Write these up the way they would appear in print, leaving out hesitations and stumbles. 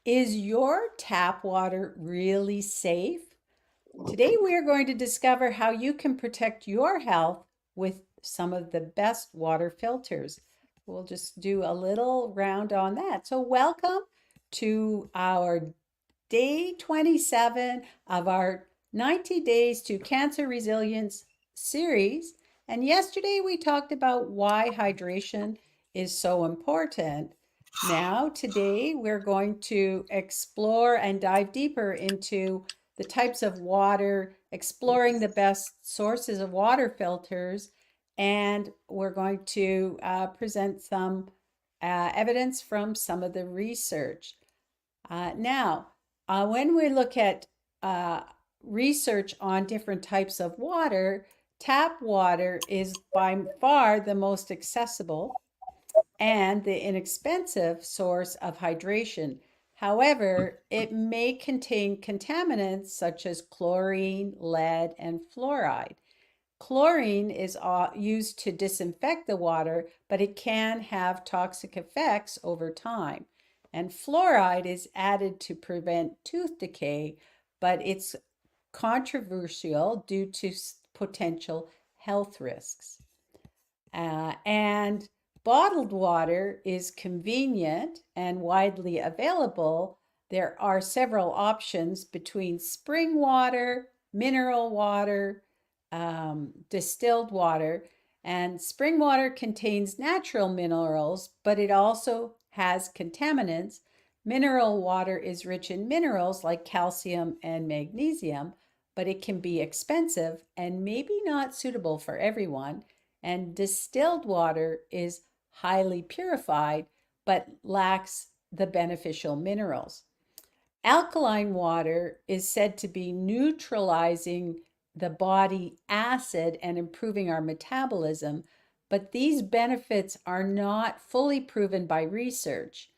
Is your tap water really safe? Today we are going to discover how you can protect your health with some of the best water filters. We'll just do a little round on that. So welcome to our day 27 of our 90 Days to Cancer Resilience series. And yesterday we talked about why hydration is so important. Now, today we're going to explore and dive deeper into the types of water, exploring the best sources of water filters, and we're going to present some evidence from some of the research. When we look at uh, research on different types of water, tap water is by far the most accessible and the inexpensive source of hydration. However, it may contain contaminants such as chlorine, lead, and fluoride. Chlorine is used to disinfect the water, but it can have toxic effects over time. And fluoride is added to prevent tooth decay, but it's controversial due to potential health risks. And bottled water is convenient and widely available. There are several options between spring water, mineral water, distilled water. And spring water contains natural minerals, but it also has contaminants. Mineral water is rich in minerals like calcium and magnesium, but it can be expensive and maybe not suitable for everyone. And distilled water is highly purified but lacks the beneficial minerals. Alkaline water is said to be neutralizing the body acid and improving our metabolism, but these benefits are not fully proven by research.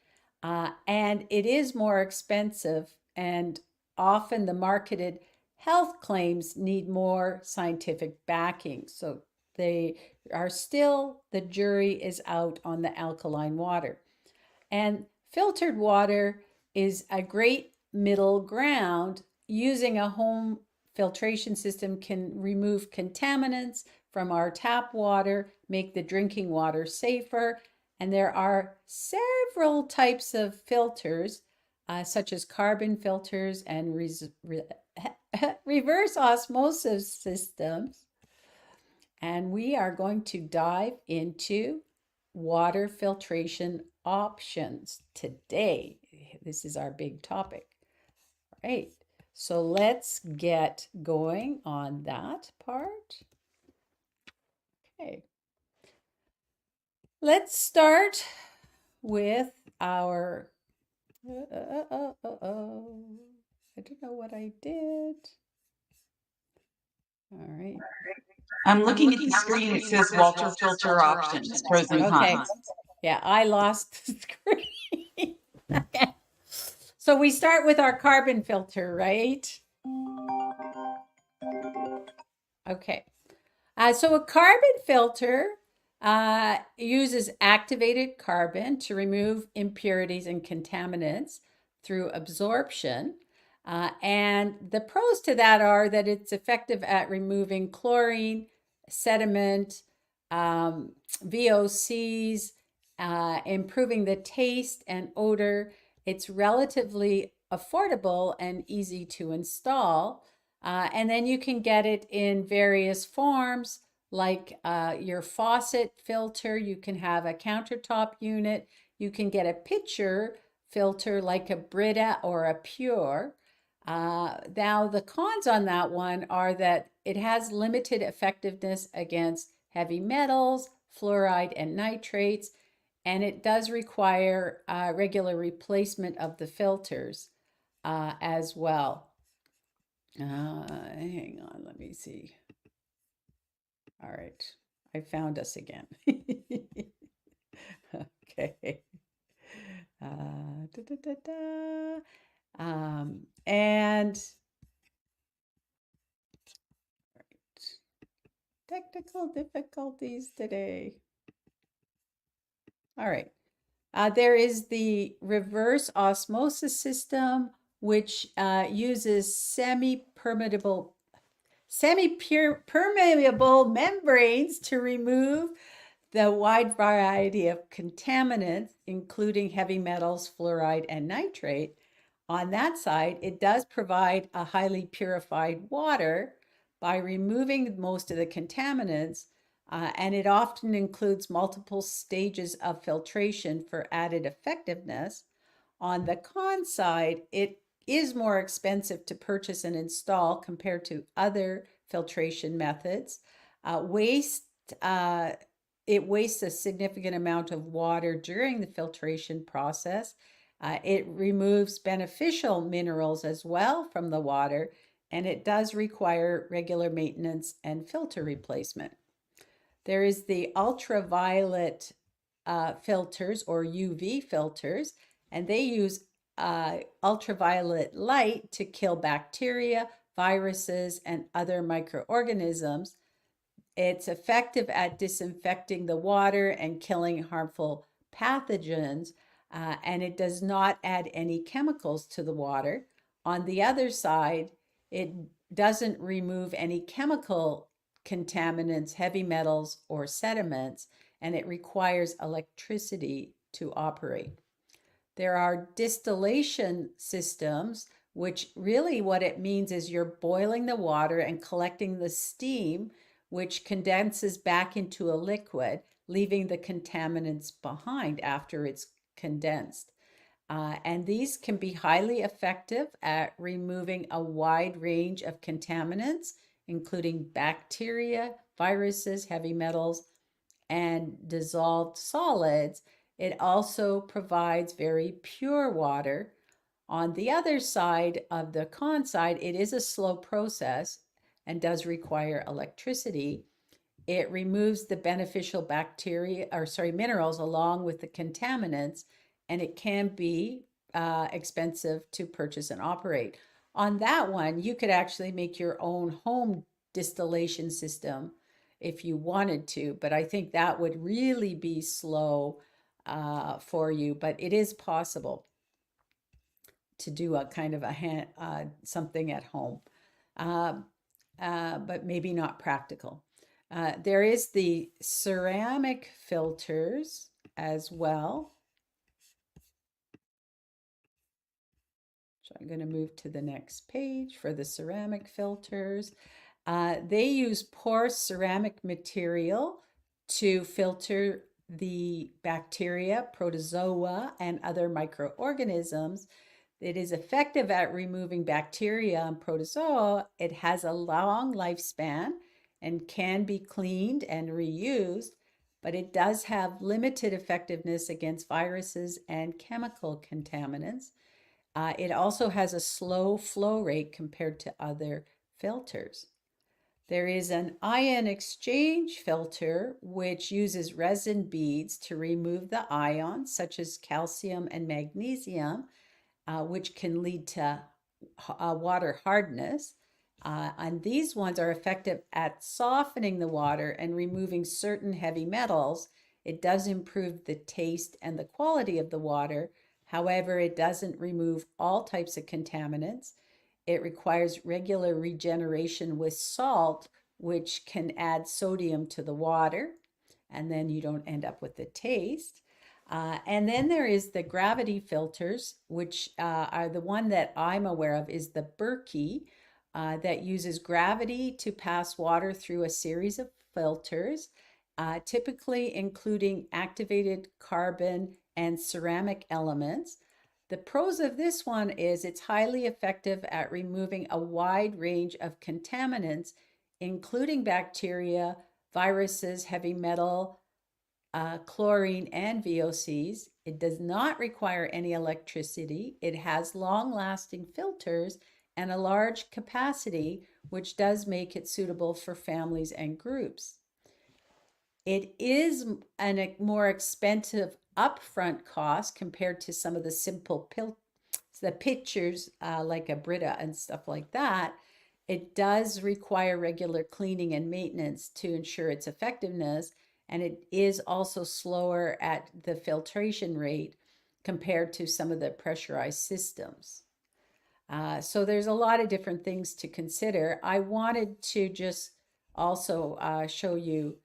And it is more expensive, and often the marketed health claims need more scientific backing. So they are still, the jury is out on the alkaline water. And filtered water is a great middle ground. Using a home filtration system can remove contaminants from our tap water, make the drinking water safer. And there are several types of filters, such as carbon filters and reverse osmosis systems. And we are going to dive into water filtration options today. This is our big topic. All right, so let's get going on that part. Okay, let's start with our. I don't know what I did. All right. I'm looking at the screen. It says Walter Filter options, pros and Okay. cons. Yeah, I lost the screen. Okay. So we start with our carbon filter, right? Okay. So a carbon filter uses activated carbon to remove impurities and contaminants through absorption. And the pros to that are that it's effective at removing chlorine, sediment, VOCs, improving the taste and odor. It's relatively affordable and easy to install. And then you can get it in various forms, like your faucet filter. You can have a countertop unit. You can get a pitcher filter like a Brita or a Pure. Now, the cons on that one are that it has limited effectiveness against heavy metals, fluoride, and nitrates, and it does require regular replacement of the filters as well. Hang on, let me see. All right, I found us again. Okay. Da, da, da, da. And right. Technical difficulties today. All right. There is the reverse osmosis system, which uses semi-permeable membranes to remove the wide variety of contaminants, including heavy metals, fluoride, and nitrate. On that side, it does provide a highly purified water by removing most of the contaminants, and it often includes multiple stages of filtration for added effectiveness. On the con side, it is more expensive to purchase and install compared to other filtration methods. Waste It wastes a significant amount of water during the filtration process. It removes beneficial minerals as well from the water, and it does require regular maintenance and filter replacement. There is the ultraviolet filters or UV filters, and they use ultraviolet light to kill bacteria, viruses, and other microorganisms. It's effective at disinfecting the water and killing harmful pathogens, and it does not add any chemicals to the water. On the other side, it doesn't remove any chemical contaminants, heavy metals, or sediments, and it requires electricity to operate. There are distillation systems, which really what it means is you're boiling the water and collecting the steam, which condenses back into a liquid, leaving the contaminants behind after it's condensed. And these can be highly effective at removing a wide range of contaminants, including bacteria, viruses, heavy metals, and dissolved solids. It also provides very pure water. On the other side of the con side, it is a slow process and does require electricity. It removes the beneficial minerals along with the contaminants, and it can be expensive to purchase and operate. On that one, you could actually make your own home distillation system if you wanted to, but I think that would really be slow for you, but it is possible to do a kind of something at home, uh, but maybe not practical. There is the ceramic filters as well. So I'm going to move to the next page for the ceramic filters. They use porous ceramic material to filter the bacteria, protozoa, and other microorganisms. It is effective at removing bacteria and protozoa. It has a long lifespan and can be cleaned and reused, but it does have limited effectiveness against viruses and chemical contaminants. It also has a slow flow rate compared to other filters. There is an ion exchange filter, which uses resin beads to remove the ions, such as calcium and magnesium, which can lead to water hardness. And these ones are effective at softening the water and removing certain heavy metals. It does improve the taste and the quality of the water. However, it doesn't remove all types of contaminants. It requires regular regeneration with salt, which can add sodium to the water, and then you don't end up with the taste. And then there is the gravity filters, which are the one that I'm aware of is the Berky, that uses gravity to pass water through a series of filters, typically including activated carbon and ceramic elements. The pros of this one is it's highly effective at removing a wide range of contaminants, including bacteria, viruses, heavy metal, chlorine, and VOCs. It does not require any electricity. It has long-lasting filters and a large capacity, which does make it suitable for families and groups. It is a more expensive upfront cost compared to some of the simple the pitchers like a Brita and stuff like that. It does require regular cleaning and maintenance to ensure its effectiveness, and it is also slower at the filtration rate compared to some of the pressurized systems. So there's a lot of different things to consider. I wanted to just also show you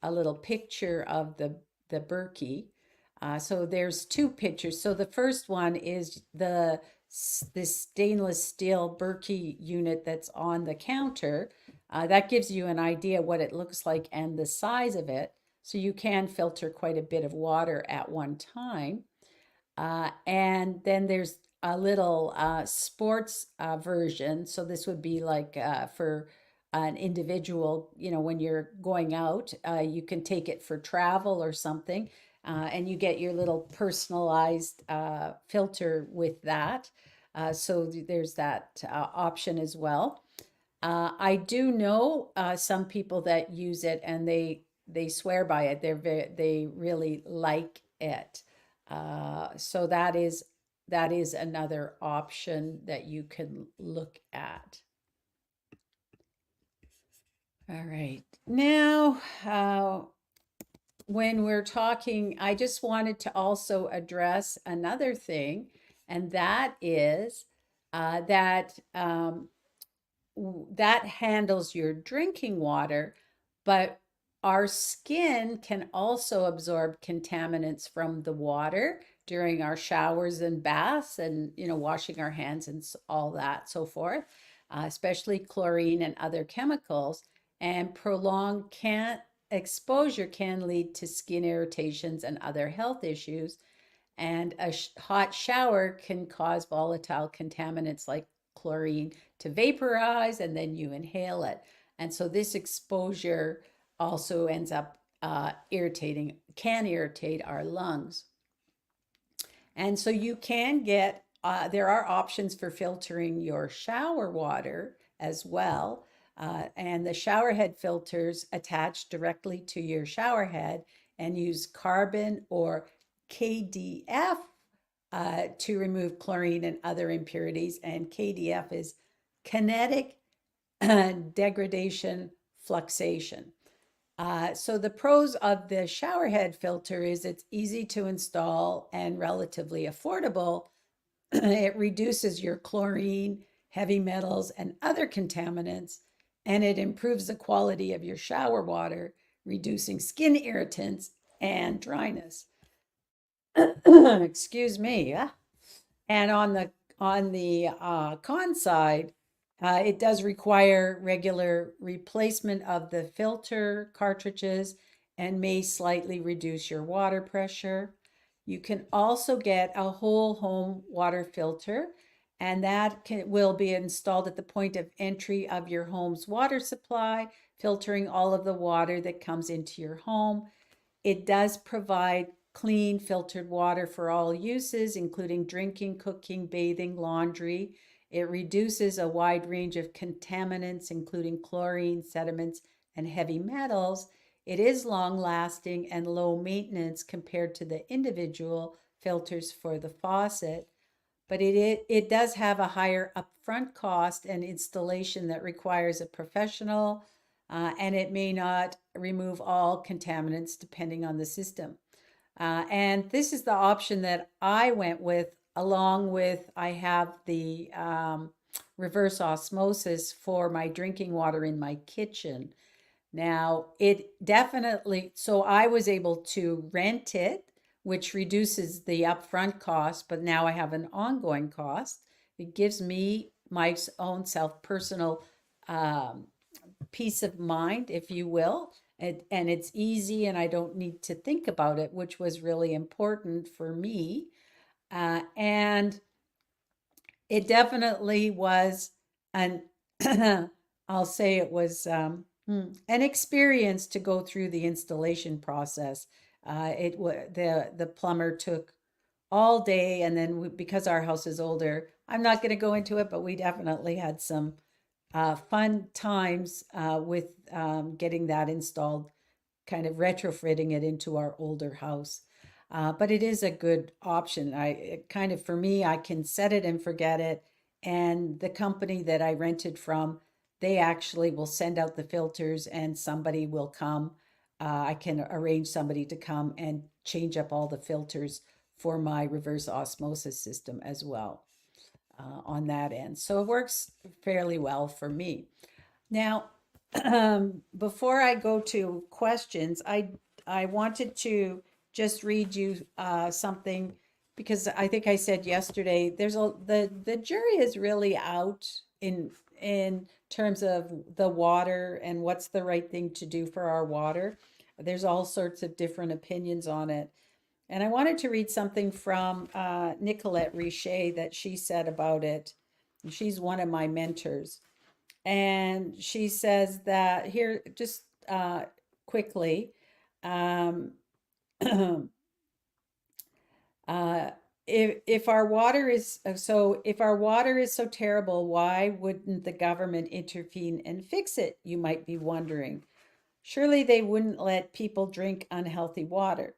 a little picture of the Berkey. So there's two pictures. So the first one is this stainless steel Berkey unit that's on the counter. That gives you an idea what it looks like and the size of it. So you can filter quite a bit of water at one time. And then there's a little sports version. So this would be like for an individual, when you're going out, you can take it for travel or something, and you get your little personalized filter with that. So there's that option as well. I do know some people that use it and they swear by it. They really like it. So that is another option that you can look at. All right. Now, when we're talking, I just wanted to also address another thing, and that is that handles your drinking water, but our skin can also absorb contaminants from the water during our showers and baths and washing our hands and all that so forth, especially chlorine and other chemicals. And prolonged can exposure can lead to skin irritations and other health issues. And a hot shower can cause volatile contaminants like chlorine to vaporize, and then you inhale it. And so this exposure also ends up can irritate our lungs. And so you can get, there are options for filtering your shower water as well. And the shower head filters attach directly to your shower head and use carbon or KDF to remove chlorine and other impurities. And KDF is kinetic degradation fluxation. So the pros of the shower head filter is it's easy to install and relatively affordable. It reduces your chlorine, heavy metals, and other contaminants, and it improves the quality of your shower water, reducing skin irritants and dryness. Excuse me. And on the con side, it does require regular replacement of the filter cartridges and may slightly reduce your water pressure. You can also get a whole home water filter, and will be installed at the point of entry of your home's water supply, filtering all of the water that comes into your home. It does provide clean filtered water for all uses, including drinking, cooking, bathing, laundry. It reduces a wide range of contaminants, including chlorine, sediments, and heavy metals. It is long lasting and low maintenance compared to the individual filters for the faucet, but it does have a higher upfront cost and installation that requires a professional, and it may not remove all contaminants depending on the system. And this is the option that I went with, along with I have the reverse osmosis for my drinking water in my kitchen. Now, it definitely, so I was able to rent it, which reduces the upfront cost, but now I have an ongoing cost. It gives me my own self personal um, peace of mind, if you will. And it's easy and I don't need to think about it, which was really important for me. And it definitely was an, I'll say it was an experience to go through the installation process. The plumber took all day, and then because our house is older, I'm not going to go into it, but we definitely had some fun times with getting that installed, kind of retrofitting it into our older house. But it is a good option. Kind of, for me, I can set it and forget it. And the company that I rented from, they actually will send out the filters and somebody will come I can arrange somebody to come and change up all the filters for my reverse osmosis system as well on that end. So it works fairly well for me. Now, before I go to questions, I wanted to just read you something because I think I said yesterday the jury is really out in terms of the water and what's the right thing to do for our water. There's all sorts of different opinions on it. And I wanted to read something from Nicolette Richet that she said about it. She's one of my mentors. And she says that here, just quickly, um, uh, if our water is if our water is so terrible, why wouldn't the government intervene and fix it? You might be wondering. Surely they wouldn't let people drink unhealthy water.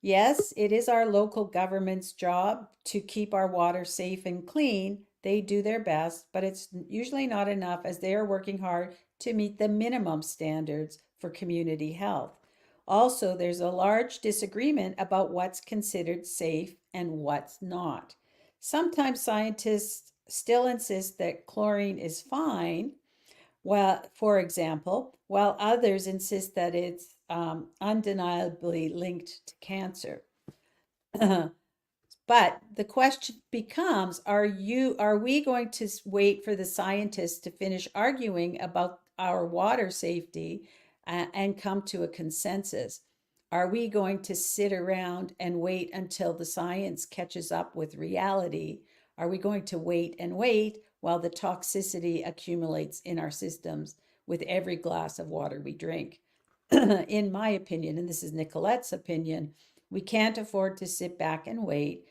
Yes, it is our local government's job to keep our water safe and clean. They do their best, but it's usually not enough as they are working hard to meet the minimum standards for community health. Also, there's a large disagreement about what's considered safe and what's not. Sometimes scientists still insist that chlorine is fine, well, for example, while others insist that it's undeniably linked to cancer. But the question becomes, are we going to wait for the scientists to finish arguing about our water safety and come to a consensus? Are we going to sit around and wait until the science catches up with reality? Are we going to wait while the toxicity accumulates in our systems with every glass of water we drink? In my opinion, and this is Nicolette's opinion, we can't afford to sit back and wait.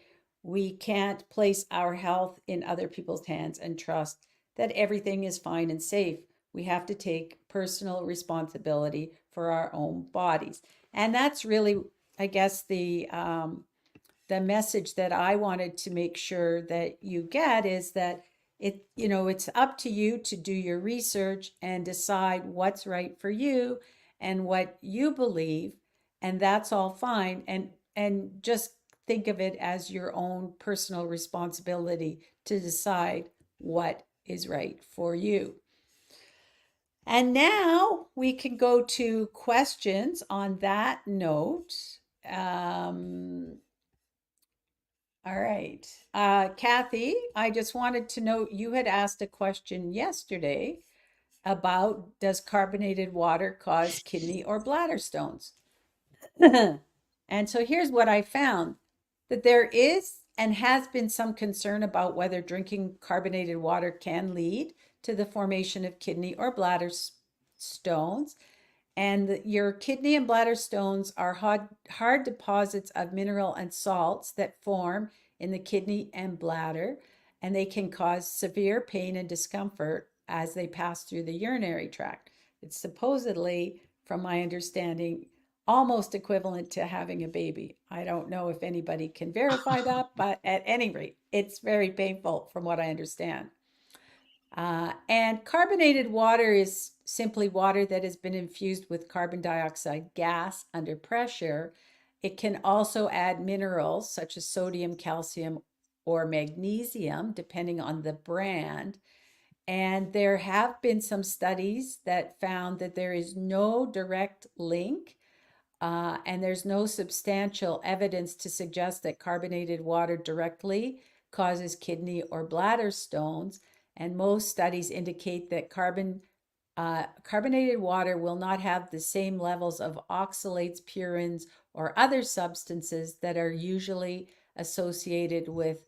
We can't place our health in other people's hands and trust that everything is fine and safe. We have to take personal responsibility for our own bodies. And that's really, I guess, the message that I wanted to make sure that you get is that it's up to you to do your research and decide what's right for you and what you believe, and that's all fine. And just think of it as your own personal responsibility to decide what is right for you. And now we can go to questions on that note. Um, all right. Kathy, I just wanted to know you had asked a question yesterday about does carbonated water cause kidney or bladder stones? And so here's what I found that there is and has been some concern about whether drinking carbonated water can lead to the formation of kidney or bladder stones. And your kidney and bladder stones are hard deposits of mineral and salts that form in the kidney and bladder, and they can cause severe pain and discomfort as they pass through the urinary tract. It's supposedly, from my understanding, almost equivalent to having a baby. I don't know if anybody can verify that, but at any rate, it's very painful from what I understand. And carbonated water is simply water that has been infused with carbon dioxide gas under pressure. It can also add minerals such as sodium, calcium, or magnesium, depending on the brand. And there have been some studies that found that there is no direct link and there's no substantial evidence to suggest that carbonated water directly causes kidney or bladder stones. And most studies indicate that carbonated water will not have the same levels of oxalates, purines, or other substances that are usually associated with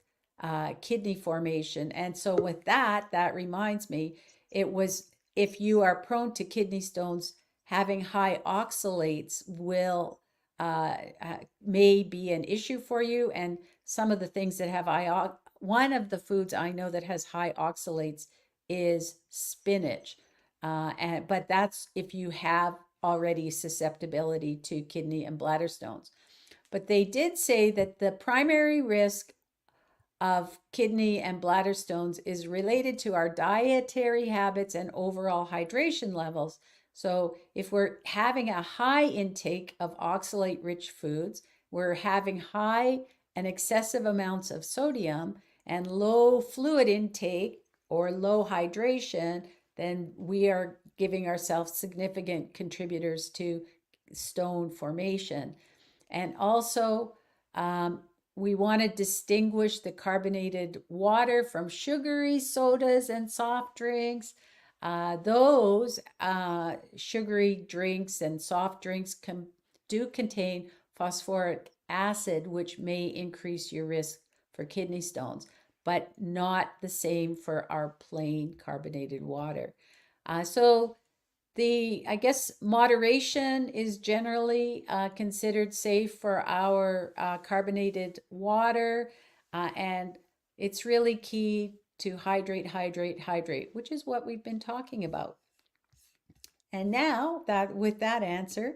kidney formation. And so with that, that reminds me, it was if you are prone to kidney stones, having high oxalates will may be an issue for you. And some of the things that have one of the foods I know that has high oxalates is spinach. But that's if you have already susceptibility to kidney and bladder stones. But they did say that the primary risk of kidney and bladder stones is related to our dietary habits and overall hydration levels. So if we're having a high intake of oxalate-rich foods, we're having high and excessive amounts of sodium and low fluid intake or low hydration, then we are giving ourselves significant contributors to stone formation. And also, we want to distinguish the carbonated water from sugary sodas and soft drinks. Those sugary drinks and soft drinks do contain phosphoric acid, which may increase your risk for kidney stones, but not the same for our plain carbonated water. So I guess moderation is generally considered safe for our carbonated water, and it's really key to hydrate, hydrate, hydrate, which is what we've been talking about. And now that with that answer,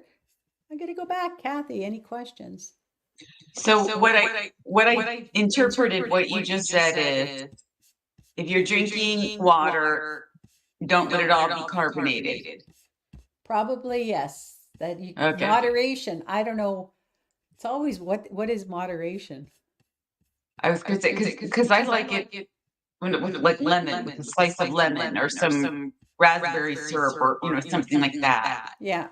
I'm going to go back. Kathy, any questions? So what I interpreted what you just said is if you're drinking water, don't let it all be carbonated. Probably yes. That you Okay. moderation. I don't know. It's always what is moderation? I was gonna say because I like it with like lemon, with a slice of lemon or some raspberry syrup or something like that. Yeah.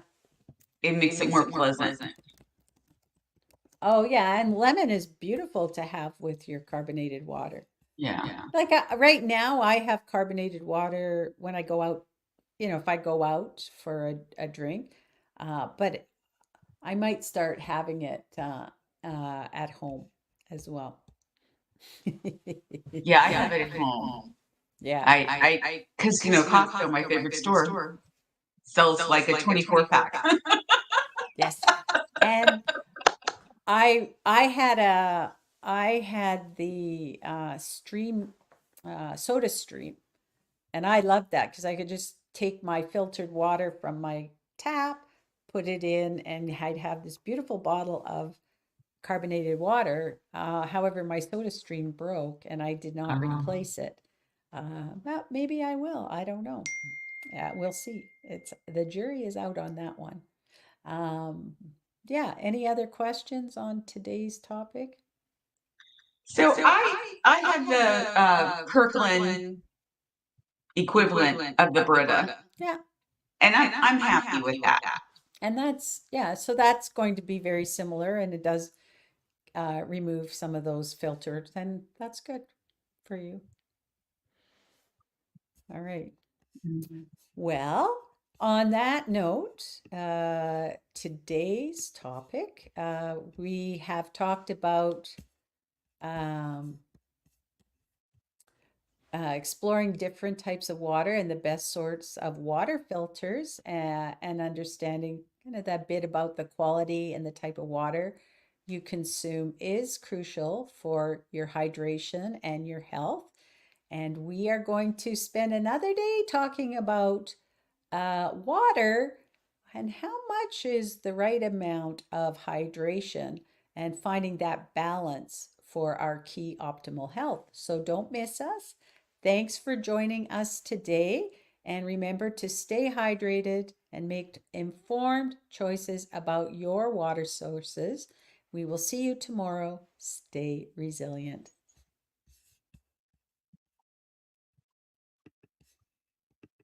It makes it more pleasant. Oh yeah, and lemon is beautiful to have with your carbonated water. Yeah. Like right now, I have carbonated water when I go out, if I go out for a drink, but I might start having it at home as well. Yeah, I have it at home. Yeah. Because Costco, my favorite store, sells like a 24 pack. Yes. And I had the stream soda stream, and I loved that because I could just take my filtered water from my tap, put it in, and I'd have this beautiful bottle of carbonated water. However, my soda stream broke and I did not replace it. But maybe I will. I don't know. Yeah, we'll see. It's the jury is out on that one. Um, yeah, any other questions on today's topic? So I have the Kirkland equivalent of the Brita, Yeah. and I'm happy with that. And so that's going to be very similar, and it does remove some of those filters, and that's good for you. All right. Well, on that note, today's topic, we have talked about um, exploring different types of water and the best sorts of water filters, and understanding kind of that bit about the quality and the type of water you consume is crucial for your hydration and your health. And we are going to spend another day talking about water and how much is the right amount of hydration and finding that balance for our key optimal health. So don't miss us. Thanks for joining us today. And remember to stay hydrated and make informed choices about your water sources. We will see you tomorrow. Stay resilient.